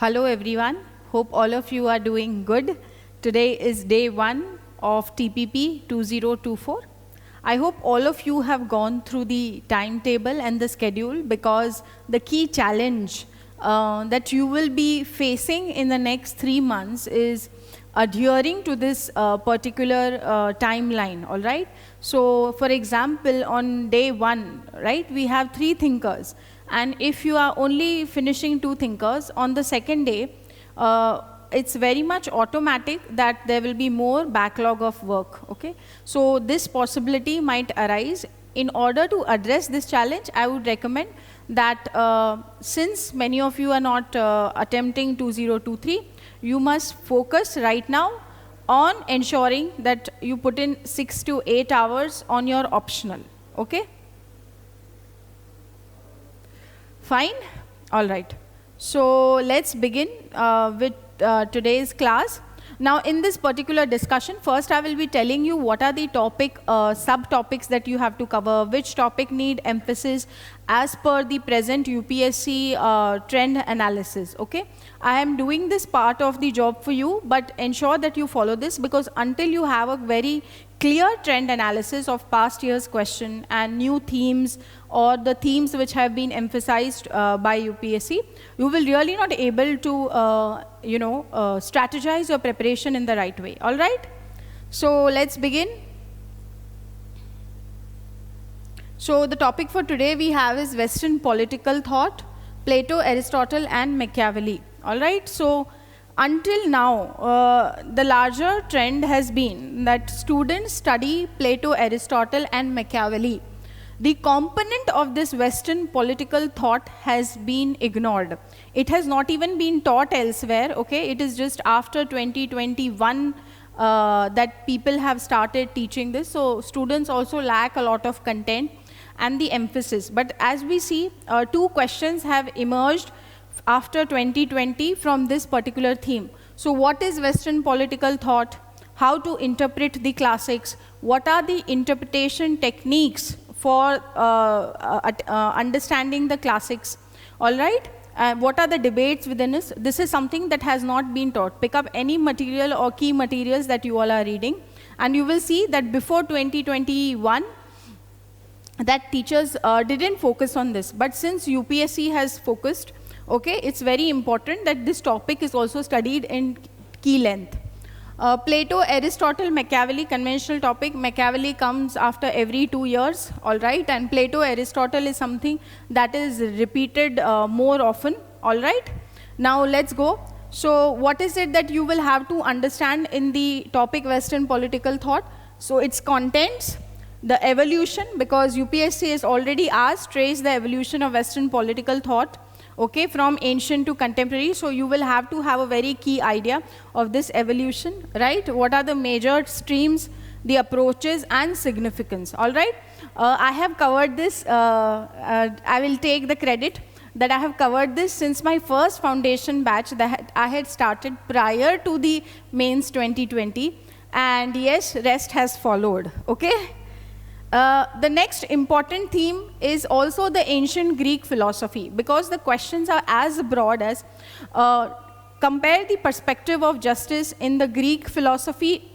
Hello everyone, hope all of you are doing good. Today is day 1 of TPP 2024. I hope all of you have gone through the timetable and the schedule, because the key challenge that you will be facing in the next 3 months is adhering to this particular timeline, all right? So for example, on day 1, right, we have 3 thinkers. And if you are only finishing 2 thinkers, on the second day, it's very much automatic that there will be more backlog of work, okay? So this possibility might arise. In order to address this challenge, I would recommend that since many of you are not attempting 2023, you must focus right now on ensuring that you put in 6 to 8 hours on your optional, okay? Fine? All right. So let's begin with today's class. Now, in this particular discussion, first I will be telling you what are the subtopics that you have to cover, which topic need emphasis as per the present UPSC trend analysis, okay? I am doing this part of the job for you, but ensure that you follow this, because until you have a very clear trend analysis of past year's question and new themes or the themes which have been emphasized by UPSC, you will really not able to strategize your preparation in the right way, all right? So let's begin. So the topic for today we have is Western political thought, Plato, Aristotle and Machiavelli, all right? So until now, the larger trend has been that students study Plato, Aristotle and Machiavelli. The component of this Western political thought has been ignored. It has not even been taught elsewhere, okay? It is just after 2021 that people have started teaching this. So students also lack a lot of content and the emphasis. But as we see, 2 questions have emerged after 2020 from this particular theme. So what is Western political thought? How to interpret the classics? What are the interpretation techniques for understanding the classics, all right? What are the debates within this? This is something that has not been taught. Pick up any material or key materials that you all are reading, and you will see that before 2021, that teachers didn't focus on this. But since UPSC has focused, okay, it's very important that this topic is also studied in key length. Plato, Aristotle, Machiavelli, conventional topic. Machiavelli comes after every 2 years, all right? And Plato, Aristotle is something that is repeated more often, all right? Now let's go. So what is it that you will have to understand in the topic Western political thought? So its contents, the evolution, because UPSC has already asked, trace the evolution of Western political thought, okay, from ancient to contemporary. So you will have to have a very key idea of this evolution, right? What are the major streams, the approaches and significance, all right? I have covered this, I will take the credit that I have covered this since my first foundation batch that I had started prior to the mains 2020, and yes, rest has followed, okay? The next important theme is also the ancient Greek philosophy, because the questions are as broad as compare the perspective of justice in the Greek philosophy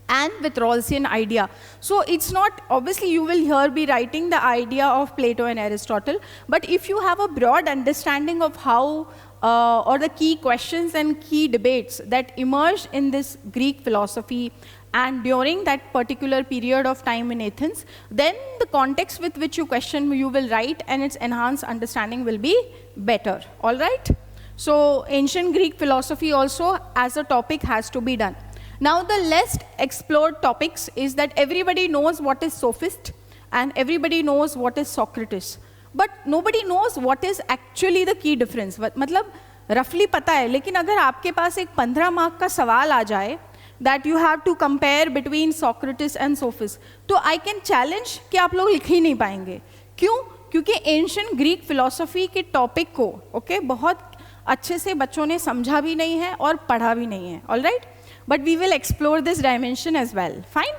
and with Rawlsian idea. So it's not, obviously you will here be writing the idea of Plato and Aristotle, but if you have a broad understanding of how or the key questions and key debates that emerged in this Greek philosophy and during that particular period of time in Athens, then the context with which you question you will write and its enhanced understanding will be better, all right? So ancient Greek philosophy also as a topic has to be done. Now the less explored topics is that everybody knows what is sophist and everybody knows what is Socrates, but nobody knows what is actually the key difference. मतलब roughly पता है, लेकिन अगर आपके पास एक 15 mark का सवाल आ जाए that you have to compare between Socrates and Sophist, तो I can challenge कि आप लोग लिख ही नहीं पाएंगे. क्यों? क्योंकि ancient Greek philosophy के topic को, okay, बहुत अच्छे से बच्चों ने समझा भी नहीं है और पढ़ा भी नहीं है, all right? But we will explore this dimension as well, fine?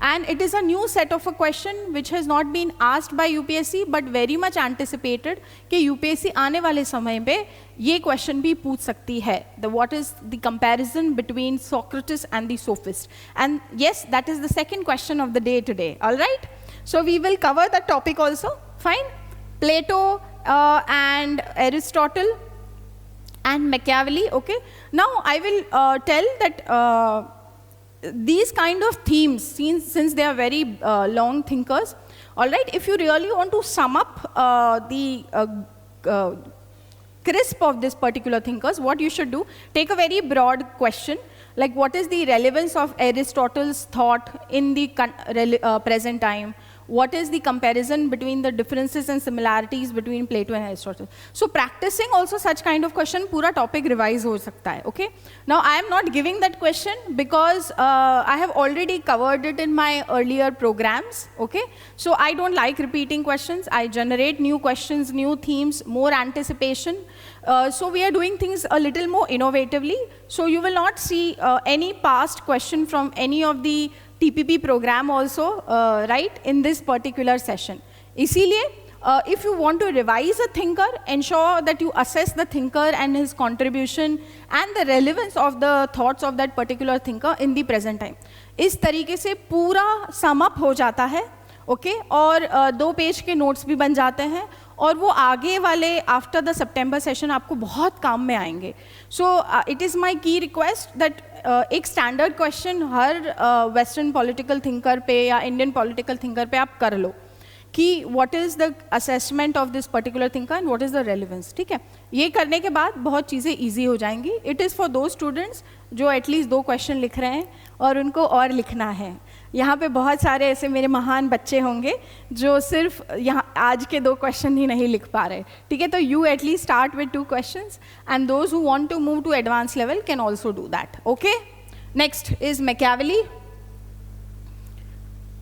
And it is a new set of a question which has not been asked by UPSC but very much anticipated कि UPSC आने वाले समय पे ये question भी पूछ सकती है. What is the comparison between Socrates and the sophist? And yes, that is the second question of the day today. All right? So we will cover that topic also. Fine? Plato and Aristotle and Machiavelli. Okay? Now I will tell that these kind of themes, since they are very long thinkers, all right, if you really want to sum up the crisp of this particular thinkers, what you should do, take a very broad question, like what is the relevance of Aristotle's thought in the present time? What is the comparison between the differences and similarities between Plato and Aristotle? So practicing also such kind of question, pura topic revise ho sakta hai, okay? Now I am not giving that question because I have already covered it in my earlier programs, okay? So I don't like repeating questions. I generate new questions, new themes, more anticipation. So we are doing things a little more innovatively. So you will not see any past question from any of the TPP program also, right, in this particular session. इसीलिए, if you want to revise a thinker, ensure that you assess the thinker and his contribution and the relevance of the thoughts of that particular thinker in the present time. इस तरीके से पूरा sum up हो जाता है, okay? और 2 page के notes भी बन जाते हैं और वो आगे वाले आफ्टर द सितंबर सेशन आपको बहुत काम में आएंगे. सो इट इज़ माई की रिक्वेस्ट दैट एक स्टैंडर्ड क्वेश्चन हर वेस्टर्न पॉलिटिकल थिंकर पे या इंडियन पॉलिटिकल थिंकर पे आप कर लो कि what is the assessment of this particular thinker and what is the relevance. ठीक है, ये करने के बाद बहुत चीज़ें ईजी हो जाएंगी. इट इज़ फॉर दो स्टूडेंट्स जो एटलीस्ट 2 क्वेश्चन लिख रहे हैं और उनको और लिखना है. यहाँ पे बहुत सारे ऐसे मेरे महान बच्चे होंगे जो सिर्फ यहाँ आज के 2 क्वेश्चन ही नहीं लिख पा रहे. ठीक है, तो you at least start with 2 questions and those who want to move to advance level can also do that. Okay, next is Machiavelli.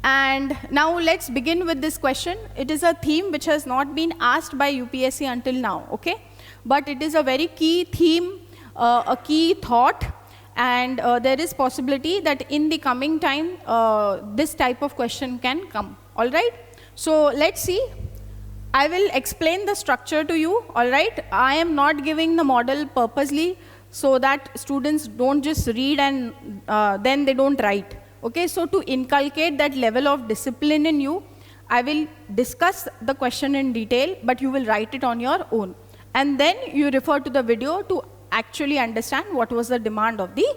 And now let's begin with this question. It is a theme which has not been asked by UPSC until now, okay? But it is a very key theme, a key thought, and there is possibility that in the coming time, this type of question can come, all right? So let's see. I will explain the structure to you, all right? I am not giving the model purposely so that students don't just read and then they don't write. Okay, so to inculcate that level of discipline in you, I will discuss the question in detail, but you will write it on your own. And then you refer to the video to actually understand what was the demand of the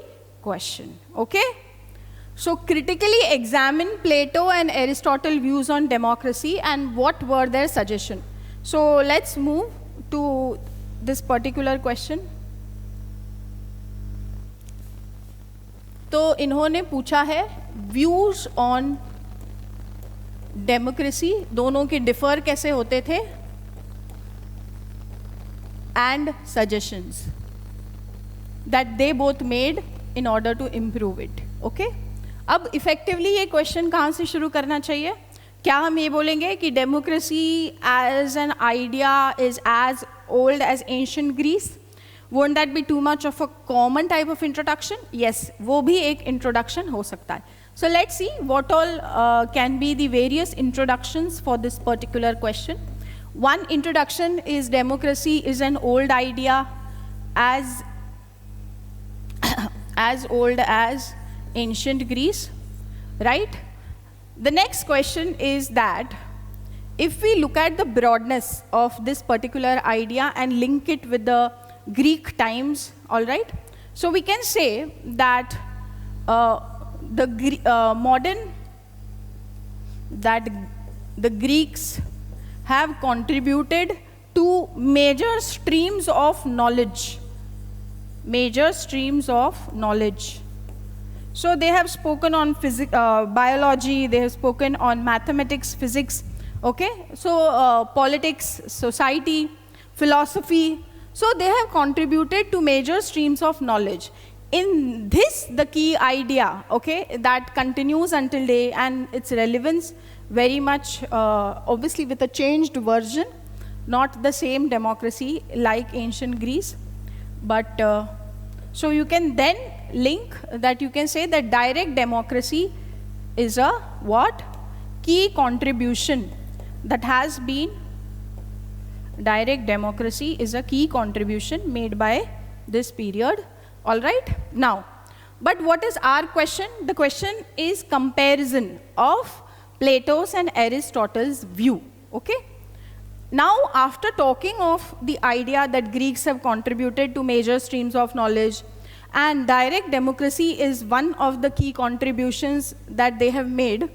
question. Okay? So critically examine Plato and Aristotle views on democracy and what were their suggestions. So let's move to this particular question. तो इन्होंने पूछा है views on democracy, दोनों के differ कैसे होते थे, and suggestions that they both made in order to improve it. Okay, अब इफेक्टिवली ये क्वेश्चन कहाँ से शुरू करना चाहिए? क्या हम ये बोलेंगे कि democracy as an idea is as old as ancient Greece? Won't that be too much of a common type of introduction? Yes, वो भी एक introduction हो सकता है. So let's see what all can be the various introductions for this particular question. One introduction is democracy is an old idea as old as ancient Greece, right? The next question is that if we look at the broadness of this particular idea and link it with the Greek times, all right? So we can say that the Greeks have contributed to major streams of knowledge. Major streams of knowledge. So they have spoken on biology, they have spoken on mathematics, physics, okay? So politics, society, philosophy. So they have contributed to major streams of knowledge. In this, the key idea, okay, that continues until today, and its relevance very much, obviously with a changed version, not the same democracy like ancient Greece, but so you can then link that you can say that direct democracy is a what? Key contribution that has been, direct democracy is a key contribution made by this period. All right? Now, but what is our question? The question is comparison of Plato's and Aristotle's view. Okay? Now, after talking of the idea that Greeks have contributed to major streams of knowledge, and direct democracy is one of the key contributions that they have made,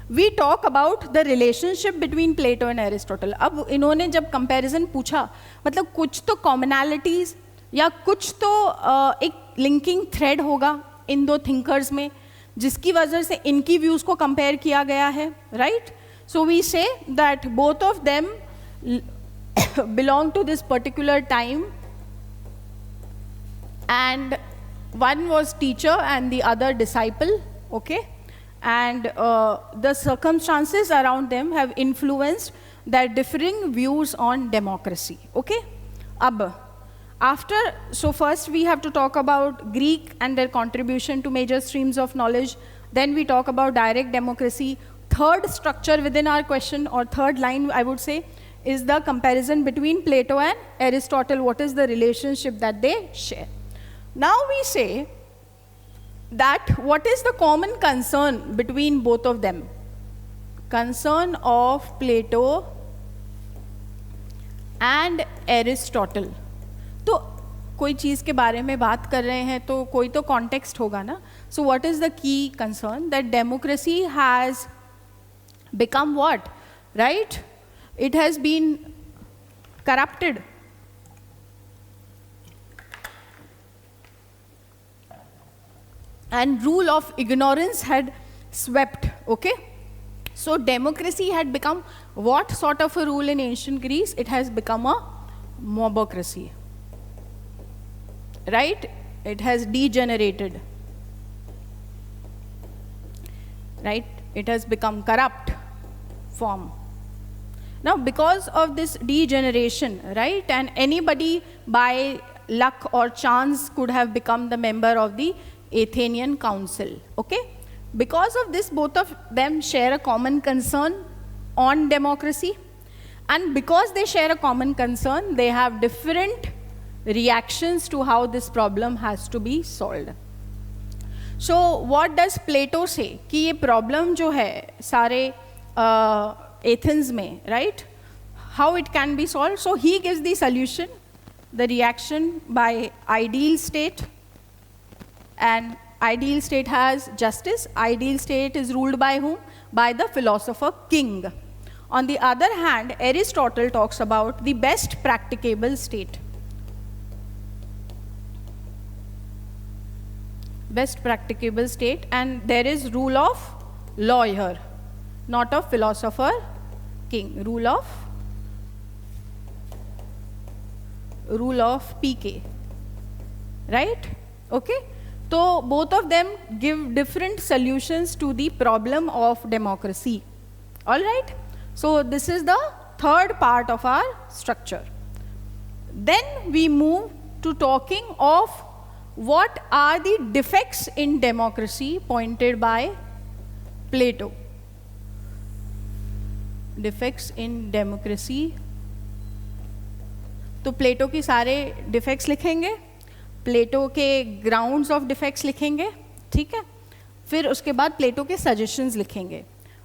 we talk about the relationship between Plato and Aristotle. अब इन्होंने जब comparison पूछा, मतलब कुछ तो commonalities या कुछ तो एक linking thread होगा इन दो thinkers में, जिसकी वजह से इनकी views को compare किया गया है, right? So we say that both of them belong to this particular time, and one was teacher and the other disciple, okay? And the circumstances around them have influenced their differing views on democracy, okay? So first we have to talk about Greek and their contribution to major streams of knowledge. Then we talk about direct democracy. Third structure within our question, or third line I would say, is the comparison between Plato and Aristotle. What is the relationship that they share? Now we say that what is the common concern between both of them? Concern of Plato and Aristotle. तो कोई चीज़ के बारे में बात कर रहे हैं तो कोई तो context होगा ना. So what is the key concern? That democracy has become what? Right? It has been corrupted. And rule of ignorance had swept, okay? So democracy had become what sort of a rule in ancient Greece? It has become a mobocracy, right? It has degenerated, right? It has become corrupt form. Now, because of this degeneration, right, and anybody by luck or chance could have become the member of the Athenian Council, okay? Because of this, both of them share a common concern on democracy, and because they share a common concern, they have different reactions to how this problem has to be solved. So, what does Plato say? कि ये problem जो है सारे Athens में, right? How it can be solved? So he gives the solution, the reaction by ideal state. And ideal state has justice. Ideal state is ruled by whom? By the philosopher king. On the other hand, Aristotle talks about the best practicable state. Best practicable state, and there is rule of law here, not of philosopher king. Rule of PK, right? Okay? So both of them give different solutions to the problem of democracy. All right? So this is the third part of our structure. Then we move to talking of what are the defects in democracy pointed by Plato. Defects in democracy. तो प्लेटो की सारे defects लिखेंगे, प्लेटो के grounds of defects लिखेंगे, ठीक है? फिर उसके बाद प्लेटो के सजेशंस लिखेंगे.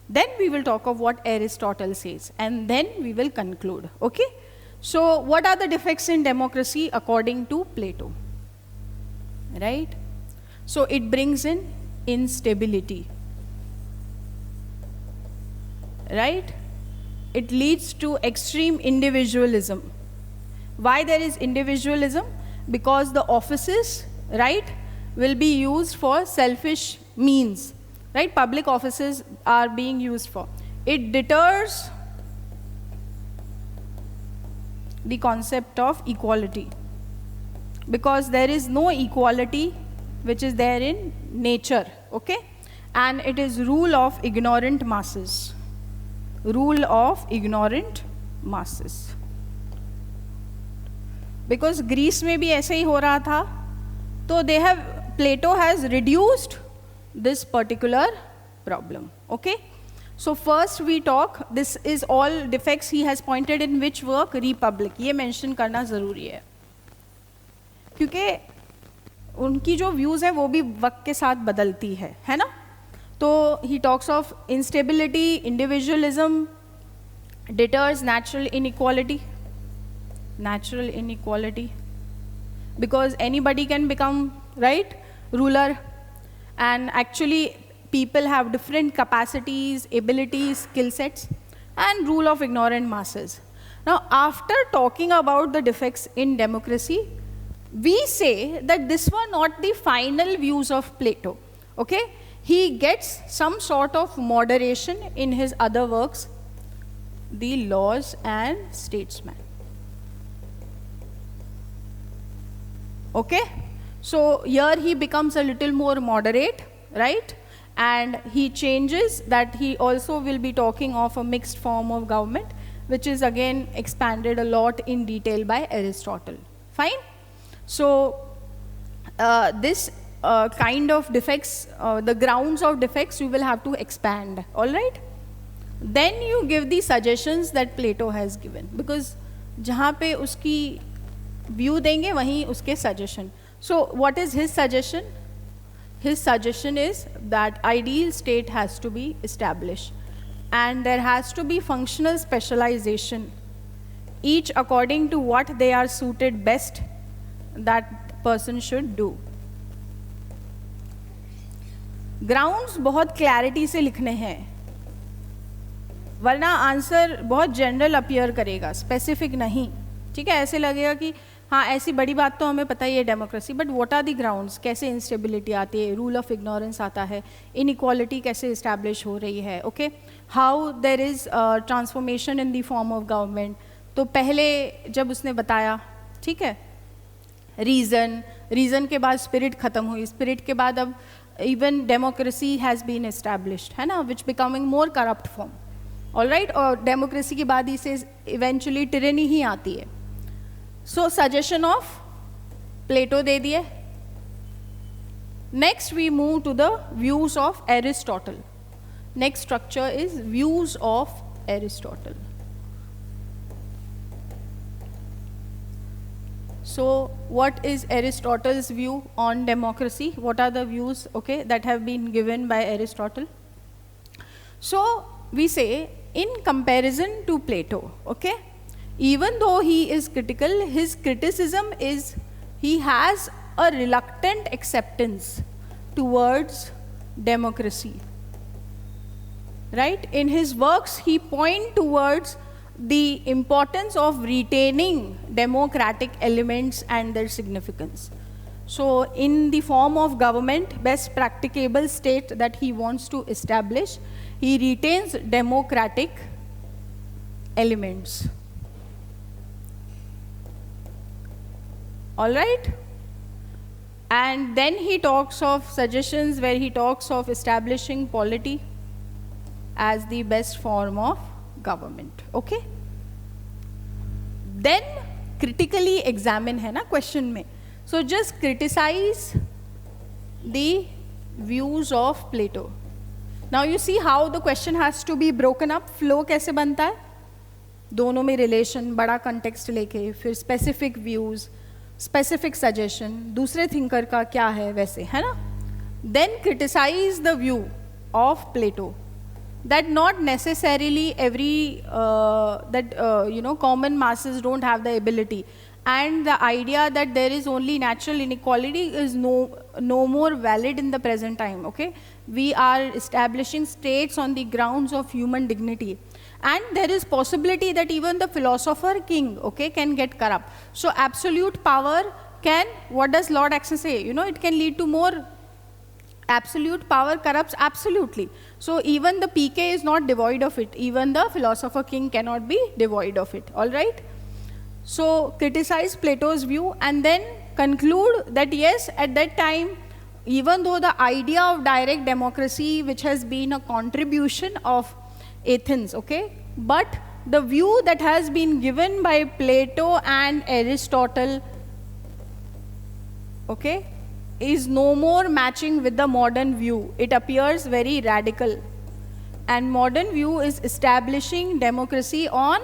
Then we will talk of what Aristotle says, and then we will conclude. Okay? So what are the defects in democracy according to Plato? Right? So it brings in instability. Right? It leads to extreme individualism. Why there is individualism? Because the offices, right, will be used for selfish means. Right? Public offices are being used for. It deters the concept of equality, because there is no equality which is there in nature, okay? And it is rule of ignorant masses. Rule of ignorant masses. Because Greece में भी ऐसे ही हो रहा था, तो Plato has reduced this particular problem. Okay? So first we talk, this is all defects he has pointed in which work? Republic. ये mention करना ज़रूरी है, क्योंकि उनकी जो views है वो भी वक्त के साथ बदलती है ना? तो he talks of instability, individualism, deters natural inequality, because anybody can become, right, ruler, and actually people have different capacities, abilities, skill sets, and rule of ignorant masses. Now, after talking about the defects in democracy, we say that this were not the final views of Plato. Okay? He gets some sort of moderation in his other works, the Laws and Statesman. Okay? So here he becomes a little more moderate, right? And he changes that he also will be talking of a mixed form of government, which is again expanded a lot in detail by Aristotle. Fine? So this kind of defects, the grounds of defects, you will have to expand, all right? Then you give the suggestions that Plato has given, because जहाँ पे उसकी view देंगे वहीं उसके suggestion. So what is his suggestion? His suggestion is that ideal state has to be established, and there has to be functional specialization, each according to what they are suited best that person should do. Grounds बहुत clarity से लिखने हैं, वरना answer बहुत general appear करेगा, specific नहीं. ठीक है, ऐसे लगेगा कि हाँ ऐसी बड़ी बात तो हमें पता ही है democracy, but what are the grounds, कैसे इंस्टेबिलिटी आती है, रूल ऑफ इग्नोरेंस आता है, इनइक्वालिटी कैसे इस्टेब्लिश हो रही है, okay, how there is transformation in the form of government. तो पहले जब उसने बताया, ठीक है, रीज़न के बाद स्पिरिट ख़त्म हुई, स्पिरिट के बाद अब even democracy has been established, है ना, which becoming more corrupt form. All right, और डेमोक्रेसी के बाद इसे इवेंचुअली टिरेनी ही आती है. सो सजेशन ऑफ प्लेटो दे दिए. Next we move to the views of Aristotle. Next structure is views of Aristotle. So what is Aristotle's view on democracy? What are the views, okay, that have been given by Aristotle? So we say, in comparison to Plato, okay, even though he is critical, his criticism is he has a reluctant acceptance towards democracy, right? In his works, he points towards the importance of retaining democratic elements and their significance. So in the form of government, best practicable state that he wants to establish, he retains democratic elements. All right? And then he talks of suggestions where he talks of establishing polity as the best form of government. Okay? Then critically examine है ना question में. So just criticize the views of Plato. Now you see how the question has to be broken up. Flow कैसे बनता है? दोनों में relation, बड़ा context लेके, फिर specific views, specific suggestion, दूसरे thinker का क्या है वैसे, है ना? Then criticize the view of Plato, that not necessarily every common masses don't have the ability, and the idea that there is only natural inequality is no more valid in the present time. Okay, we are establishing states on the grounds of human dignity, and there is possibility that even the philosopher king, okay, can get corrupt. So absolute power can, what does Lord Acton say, it can lead to more. Absolute power corrupts absolutely. So even the PK is not devoid of it. Even the philosopher king cannot be devoid of it. All right? So criticize Plato's view and then conclude that yes, at that time, even though the idea of direct democracy, which has been a contribution of Athens, okay, but the view that has been given by Plato and Aristotle, okay, is no more matching with the modern view. It appears very radical. And modern view is establishing democracy on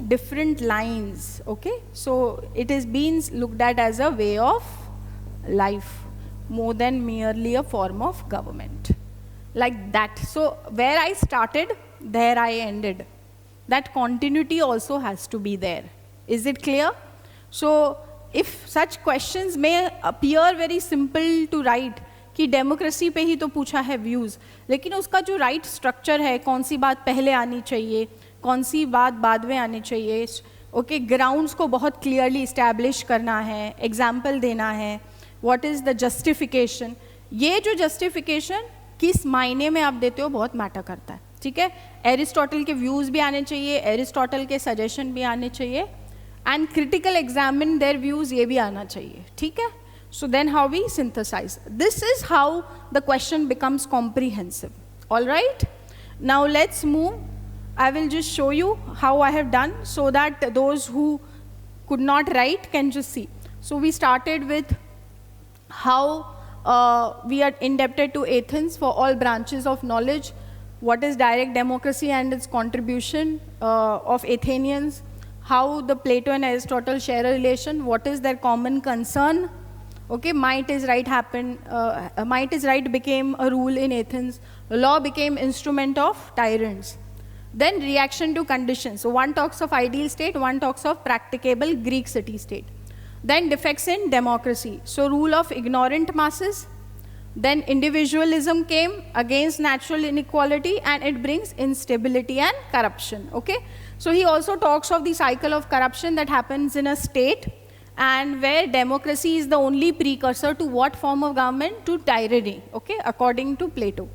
different lines, okay? So it is being looked at as a way of life more than merely a form of government. Like that. So where I started, there I ended. That continuity also has to be there. Is it clear? So if such questions may appear very simple to write, कि democracy पे ही तो पूछा है views, लेकिन उसका जो right structure है, कौन सी बात पहले आनी चाहिए, कौन सी बात बाद में आनी चाहिए, ओके, ग्राउंड्स को बहुत क्लियरली इस्टेब्लिश करना है, एग्जाम्पल देना है, व्हाट इज़ द जस्टिफिकेशन, ये जो जस्टिफिकेशन किस मायने में आप देते हो बहुत मैटर करता है, ठीक है. एरिस्टोटल के व्यूज़ भी आने चाहिए, एरिस्टोटल के सजेशन भी आने चाहिए, and critical examine their views, ये भी आना चाहिए, ठीक है. So then how we synthesize. This is how the question becomes comprehensive. All right? Now let's move. I will just show you how I have done so that those who could not write can just see. So we started with how we are indebted to Athens for all branches of knowledge. What is direct democracy and its contribution of Athenians. How the Plato and Aristotle share a relation. What is their common concern. Okay, might is right happened. Might is right became a rule in Athens. Law became instrument of tyrants. Then reaction to conditions. So one talks of ideal state, one talks of practicable Greek city-state. Then defects in democracy. So rule of ignorant masses. Then individualism came against natural inequality, and it brings instability and corruption. Okay, so he also talks of the cycle of corruption that happens in a state, and where democracy is the only precursor to what form of government? To tyranny, okay, according to Plato.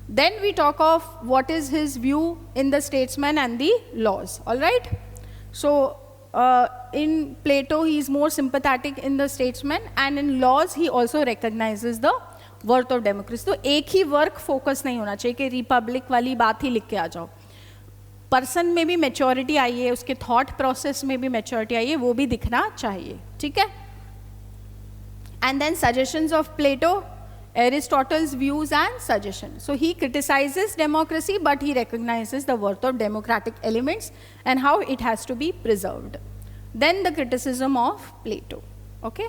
Then we talk of what is his view in the statesman and the laws, all right? So in Plato, he is more sympathetic in the statesman, and in laws, he also recognizes the worth of democracy. तो एक ही work focus नहीं होना चाहिए कि Republic वाली बात ही लिख के आ जाओ. पर्सन में भी मैच्योरिटी आई है, उसके थॉट प्रोसेस में भी मैच्योरिटी आई है, वो भी दिखना चाहिए, ठीक है. And then suggestions of Plato, Aristotle's views and suggestion. So he criticises democracy, but he recognises the worth of democratic elements and how it has to be preserved. Then the criticism of Plato. Okay,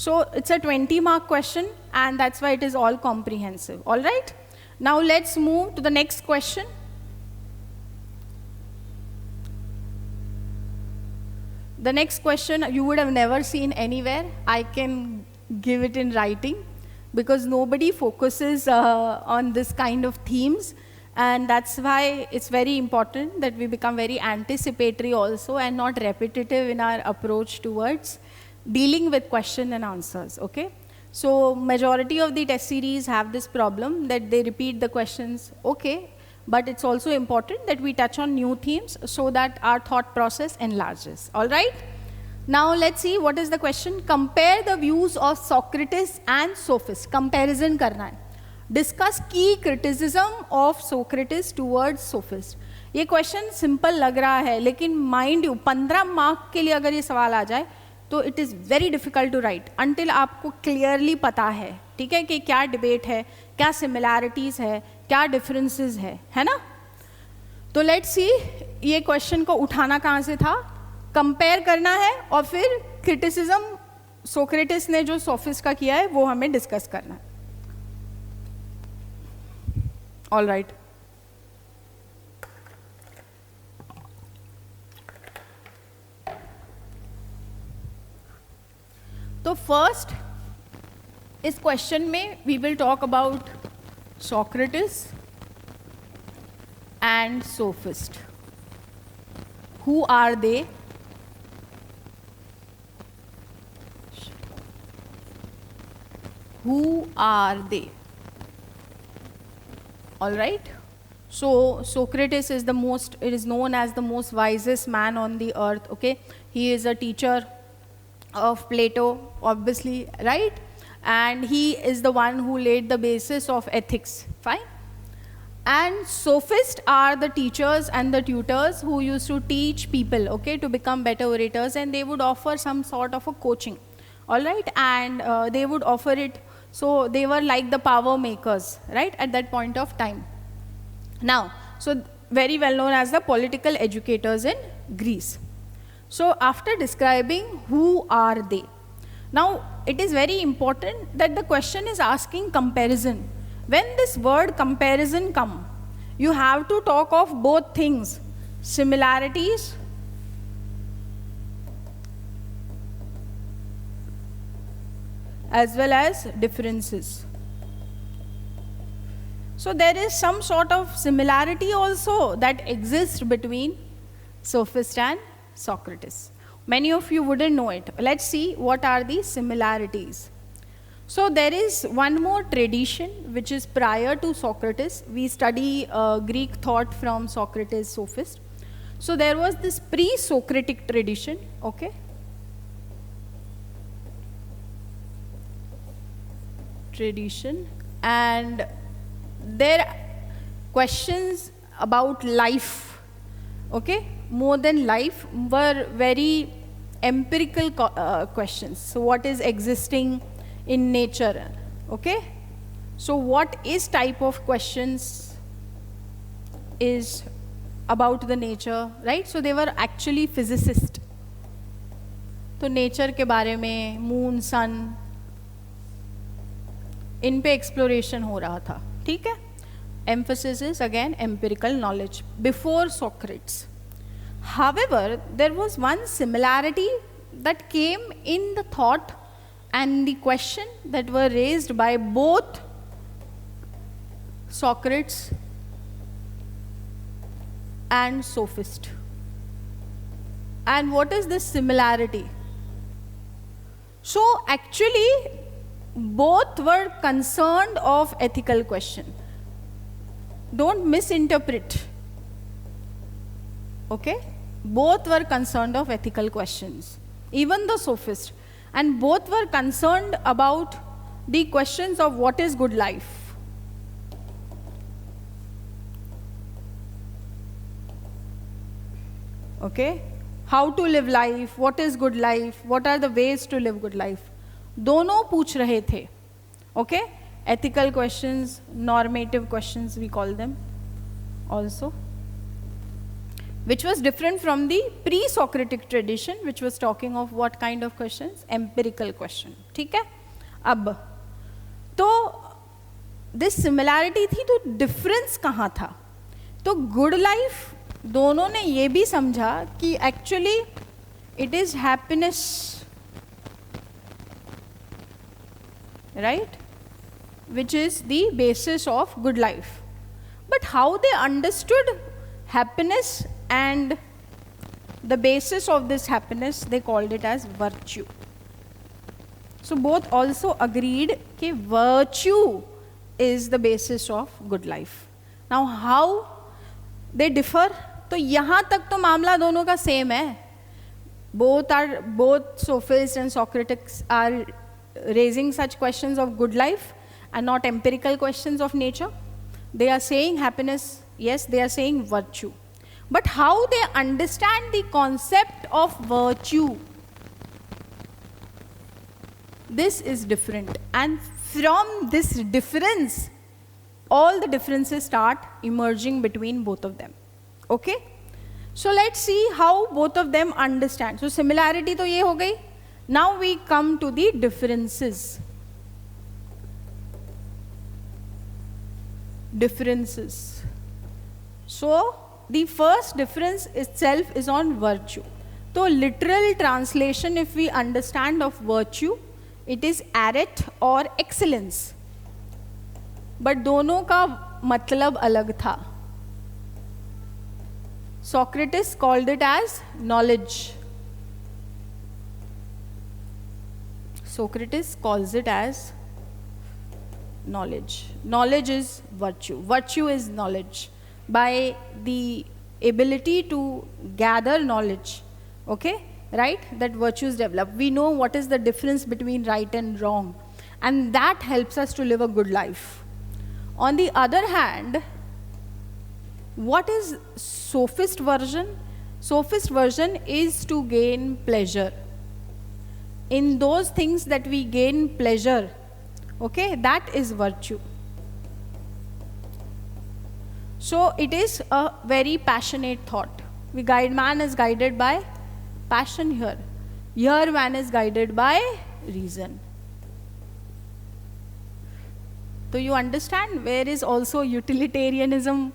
so it's a 20-mark question, and that's why it is all comprehensive. All right, now let's move to the next question. The next question you would have never seen anywhere. I can give it in writing because nobody focuses on this kind of themes, and that's why it's very important that we become very anticipatory also and not repetitive in our approach towards dealing with question and answers, okay? So majority of the test series have this problem that they repeat the questions, okay, but it's also important that we touch on new themes so that our thought process enlarges, all right? Now let's see what is the question. Compare the views of Socrates and Sophists. Comparison करना है. Discuss key criticism of Socrates towards Sophists. ये question simple लग रहा है, लेकिन mind you 15 mark के लिए अगर ये सवाल आ जाए तो it is very difficult to write until आपको clearly पता है, ठीक है, कि क्या debate है, क्या similarities है, क्या differences है ना? तो let's see ये question को उठाना कहाँ से था, compare करना है और फिर criticism सोक्रेटिस ने जो सोफिस्ट का किया है वो हमें discuss करना है. All right. तो फर्स्ट इस क्वेश्चन में we will talk about Socrates and sophist. Who are they? Who are they? All right. So Socrates is the most, it is known as the most wisest man on the earth, okay? He is a teacher of Plato, obviously, right? And he is the one who laid the basis of ethics, fine? And sophists are the teachers and the tutors who used to teach people, okay, to become better orators, and they would offer some sort of a coaching all right, and they would offer it. So they were like the power makers, right, at that point of time. Now, so very well known as the political educators in Greece. So after describing who are they, now it is very important that the question is asking comparison. When this word comparison comes, you have to talk of both things, similarities as well as differences. So there is some sort of similarity also that exists between Sophist and Socrates. Many of you wouldn't know it. Let's see what are the similarities. So there is one more tradition which is prior to Socrates. We study Greek thought from Socrates, Sophist. So there was this pre-Socratic tradition, okay? Tradition, and their questions about life, okay, more than life, were very empirical questions. So what is existing in nature, okay? So what is type of questions is about the nature, right? So they were actually physicists. तो nature के बारे में, moon, सन, इन पे exploration हो रहा था, ठीक है? Emphasis is again empirical knowledge before Socrates. However, there was one similarity that came in the thought and the question that were raised by both Socrates and Sophist. And what is this similarity? So actually, both were concerned of ethical question. Don't misinterpret. Okay? Both were concerned of ethical questions. Even the Sophists. And both were concerned about the questions of what is good life. Okay? How to live life, what is good life, what are the ways to live good life. दोनों पूछ रहे थे. Okay? Ethical questions, normative questions we call them also. Which was different from the pre-Socratic tradition, which was talking of what kind of questions? Empirical question. ठीक है? अब तो this similarity थी, तो difference कहाँ था? तो good life दोनों ने ये भी समझा कि actually it is happiness, right? Which is the basis of good life. But how they understood happiness and the basis of this happiness, they called it as virtue. So both also agreed that virtue is the basis of good life. Now how they differ? तो यहाँ तक तो मामला दोनों का same है. Both Sophists and Socrates are raising such questions of good life and not empirical questions of nature. They are saying happiness, yes, they are saying virtue. But how they understand the concept of virtue, this is different. And from this difference, all the differences start emerging between both of them. Okay? So let's see how both of them understand. So similarity to ye ho gayi. Now we come to the differences. Differences. So the first difference itself is on virtue. So literal translation, if we understand of virtue, it is merit or excellence. But दोनों का मतलब अलग था. Socrates called it as knowledge. Socrates calls it as knowledge. Knowledge is virtue. Virtue is knowledge. By the ability to gather knowledge, okay, right, that virtues develop. We know what is the difference between right and wrong, and that helps us to live a good life. On the other hand, what is sophist version? Sophist version is to gain pleasure. in those things that we gain pleasure, okay, that is virtue. So it is a very passionate thought. Man is guided by passion here. Here man is guided by reason. So you understand where is also utilitarianism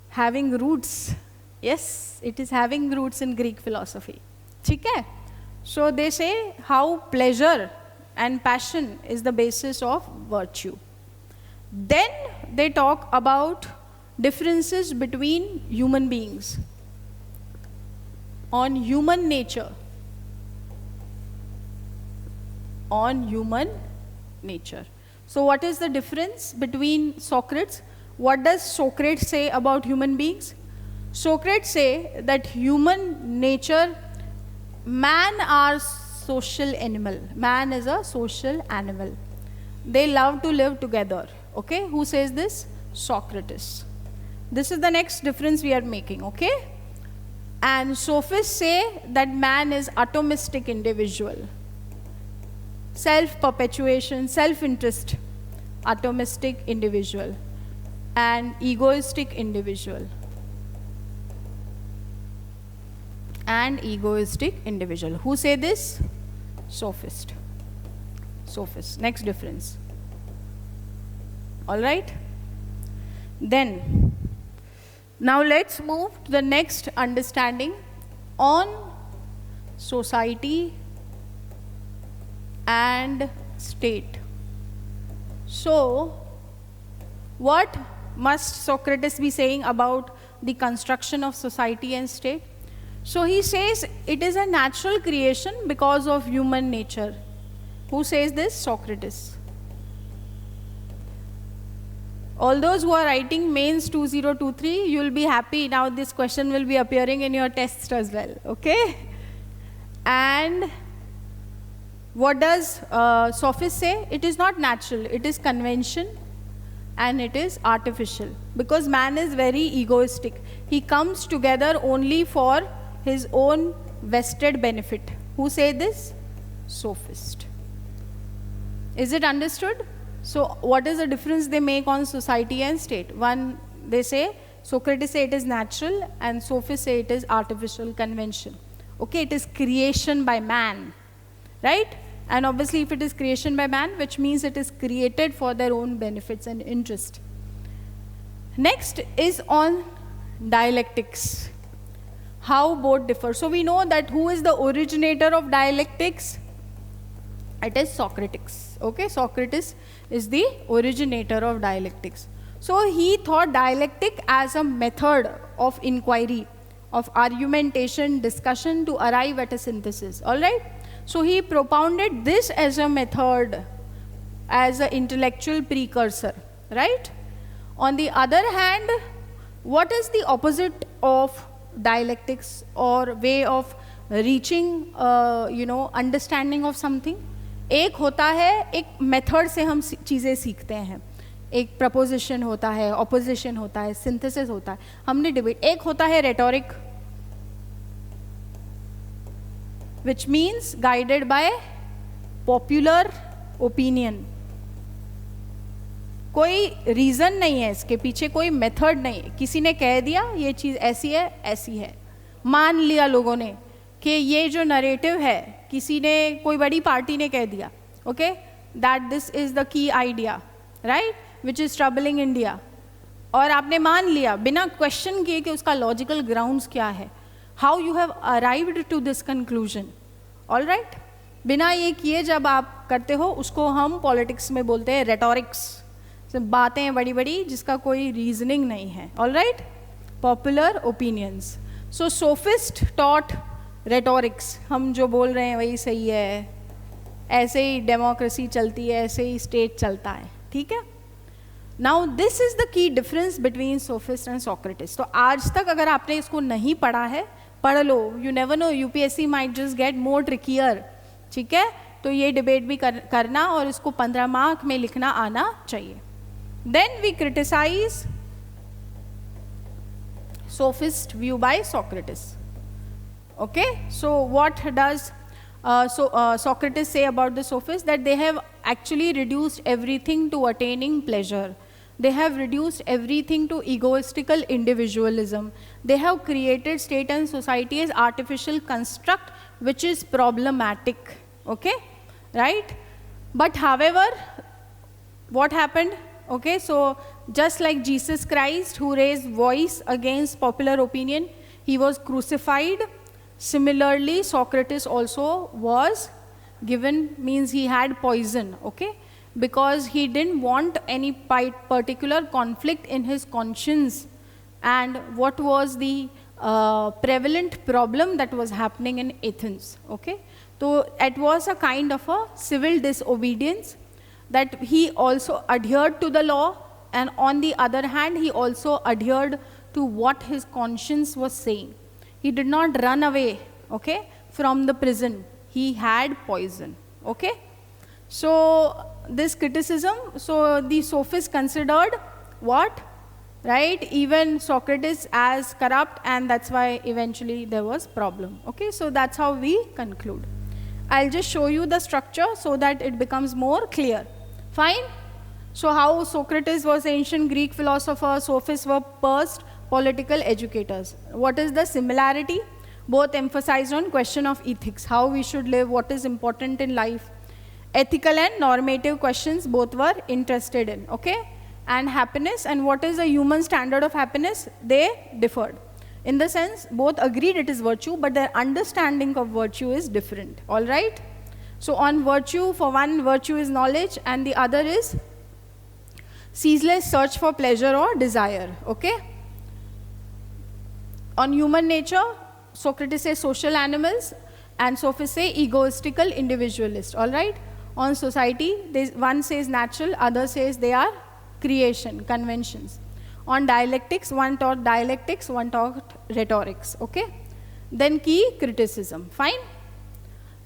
having roots? Yes, it is having roots in Greek philosophy. ठीक है? So they say how pleasure and passion is the basis of virtue. Then they talk about differences between human beings on human nature. On human nature. So what is the difference between Socrates? What does Socrates say about human beings? Socrates say that human nature, man are social animal. Man is a social animal. They love to live together. Okay, who says this? Socrates. This is the next difference we are making, okay? And sophists say that man is atomistic individual. Self-perpetuation, self-interest, atomistic individual, and egoistic individual. And egoistic individual. Who say this? Sophist. Sophist. Next difference. All right? Then, now let's move to the next understanding on society and state. So, what must Socrates be saying about the construction of society and state? So he says it is a natural creation because of human nature. Who says this? Socrates. All those who are writing mains 2023, you will be happy. Now this question will be appearing in your tests as well. Okay? And what does sophists say? It is not natural. It is convention and it is artificial. Because man is very egoistic. He comes together only for his own vested benefit. Who say this? Sophist. Is it understood? So what is the difference they make on society and state? One, they say, Socrates say it is natural and sophists say it is artificial convention. Okay, it is creation by man, right? And obviously if it is creation by man, which means it is created for their own benefits and interest. Next is on dialectics. How both differ. So we know that who is the originator of dialectics? It is Socrates. Okay, Socrates is the originator of dialectics. So he thought dialectic as a method of inquiry, of argumentation, discussion to arrive at a synthesis. All right. So he propounded this as a method, as an intellectual precursor. Right. On the other hand, what is the opposite of dialectics or way of reaching, understanding of something? एक होता है, एक method से हम चीज़ें सीखते हैं. एक प्रपोजिशन होता है, ऑपोजिशन होता है, सिंथेसिस होता है, हमने डिबेट. एक होता है rhetoric, which means guided by popular opinion. कोई रीज़न नहीं है इसके पीछे, कोई मेथड नहीं है. किसी ने कह दिया ये चीज़ ऐसी है, ऐसी है. मान लिया लोगों ने कि ये जो नरेटिव है, किसी ने, कोई बड़ी पार्टी ने कह दिया, okay, that this is the key idea, right, which is troubling India. और आपने मान लिया बिना क्वेश्चन किए कि उसका लॉजिकल ग्राउंड्स क्या है, how you have arrived to this conclusion. All right, बिना ये किए जब आप करते हो, उसको हम पॉलिटिक्स में बोलते हैं रेटोरिक्स. बातें बड़ी बड़ी जिसका कोई रीजनिंग नहीं है. All right, popular opinions. So sophist taught rhetorics, हम जो बोल रहे हैं वही सही है, ऐसे ही डेमोक्रेसी चलती है, ऐसे ही स्टेट चलता है. ठीक है. Now this is the key difference between sophist and Socrates. तो आज तक अगर आपने इसको नहीं पढ़ा है, पढ़ लो. You never know, UPSC might just get more trickier. ठीक है. तो ये डिबेट भी करना और इसको 15 मार्क में लिखना आना चाहिए. Then we criticise sophist view by Socrates. Okay, so what does Socrates say about the sophists that they have actually reduced everything to attaining pleasure. They have reduced everything to egoistical individualism. They have created state and society as artificial construct, which is problematic. Okay, right? But however, what happened? Okay, so just like Jesus Christ, who raised voice against popular opinion, he was crucified. Similarly, Socrates also was given, means he had poison, okay? Because he didn't want any particular conflict in his conscience. And what was the prevalent problem that was happening in Athens, okay? So it was a kind of a civil disobedience, that he also adhered to the law, and on the other hand, he also adhered to what his conscience was saying. He did not run away, okay, from the prison. He had poison, okay? So this criticism, so the sophists considered what? Right? Even Socrates as corrupt, and that's why eventually there was problem, okay? So that's how we conclude. I'll just show you the structure so that it becomes more clear. Fine? So how Socrates was ancient Greek philosopher, sophists were first political educators. What is the similarity? Both emphasized on question of ethics, how we should live, what is important in life. Ethical and normative questions both were interested in, okay? And happiness, and what is the human standard of happiness? They differed. In the sense, both agreed it is virtue, but their understanding of virtue is different, all right? So on virtue, for one, virtue is knowledge, and the other is ceaseless search for pleasure or desire, okay? On human nature, Socrates says social animals, and sophists say egoistical individualist, all right? On society, one says natural, other says they are creation, conventions. On dialectics, one taught dialectics, one taught rhetorics, okay? Then key criticism, fine?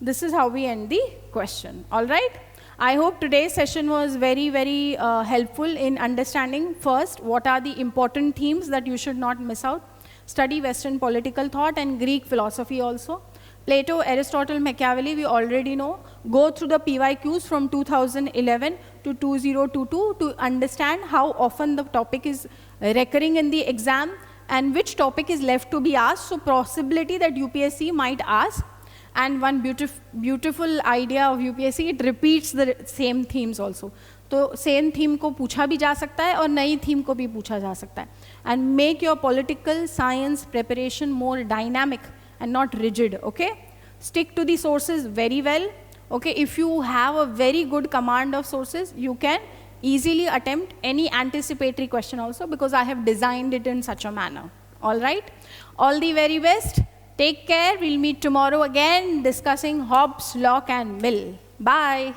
This is how we end the question, all right? I hope today's session was very, very helpful in understanding first what are the important themes that you should not miss out. Study Western political thought and Greek philosophy also. Plato, Aristotle, Machiavelli, we already know. Go through the PYQs from 2011 to 2022 to understand how often the topic is recurring in the exam and which topic is left to be asked. So possibility that UPSC might ask. And one beautiful idea of UPSC, it repeats the same themes also. तो same theme को पूछा भी जा सकता है और नई theme को भी पूछा जा सकता है. And make your political science preparation more dynamic and not rigid, okay? Stick to the sources very well, okay? If you have a very good command of sources, you can easily attempt any anticipatory question also, because I have designed it in such a manner, all right? All the very best. Take care. We'll meet tomorrow again discussing Hobbes, Locke and Mill. Bye.